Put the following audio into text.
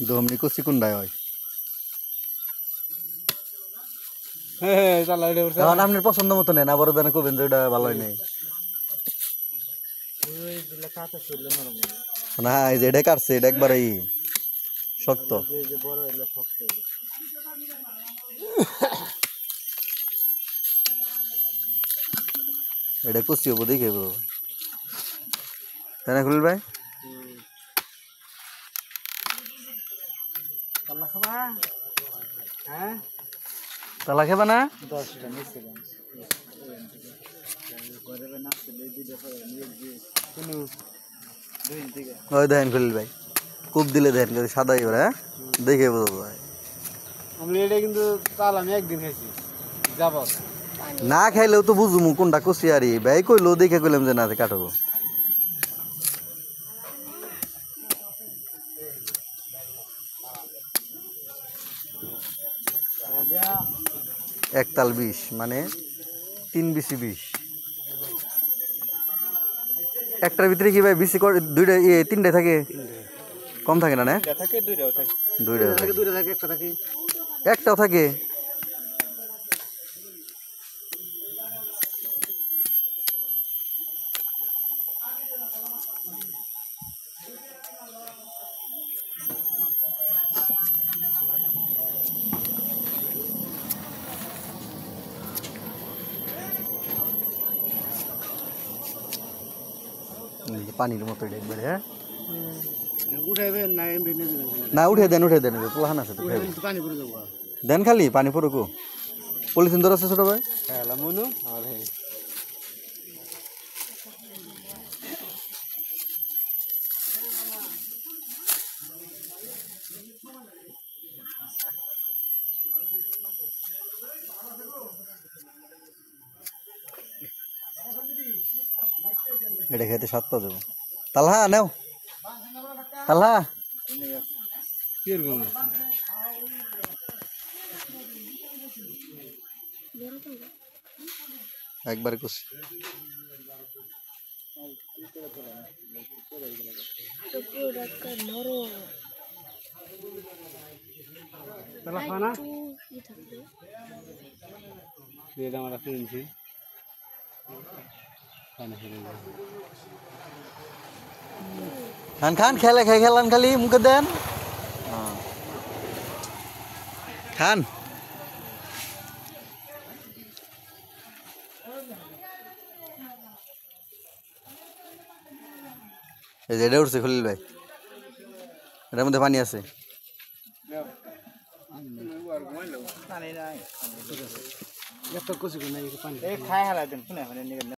দমনি কুচি কোনটায় হয় এখন আপনার পছন্দ মতো নেন আবার ওদের কবেন যে এটা ভালো হয় নাই না এই যে এটা কাটছে এটা একবারেই শক্ত এটা কুচি হবো দেখে তাই না খুলিল ভাই তালা খেবা না ওই দেখেন খুলিল ভাই কূপ দিলে দেখেন সাদা এবার হ্যাঁ দেখে বলবো ভাই আমি এটা কিন্তু তাল আমি একদিন খাইছি যাব না খাইলেও তো বুঝুমু কোনটা কুচি আর ভাই কইলো দেখে কইলাম যে না কাটবো একতাল 20 মানে 3 বিসি 20 একটার ভিতরে কি ভাই বিসি দুইটা তিনটা থাকে কম থাকে না থাকে দুইটাও থাকে দুইটা থাকে একটা থাকে একটাও থাকে পানির মতো একবারে হ্যাঁ না উঠে দেন পোলাহান আছে তো দেন খালি পানি পড়ুকো পলিথিন ধর আছে ছোট ভাই এটা খেতে স্বাদ পাওয়া যাবো তালহা নেও তালহা একবারে খুশি খান খান খেলে খেলান খালি মুখে দেন খান এই যে এটা উঠছে খলিল ভাই এটার মধ্যে পানি আছে খাই হালা দেন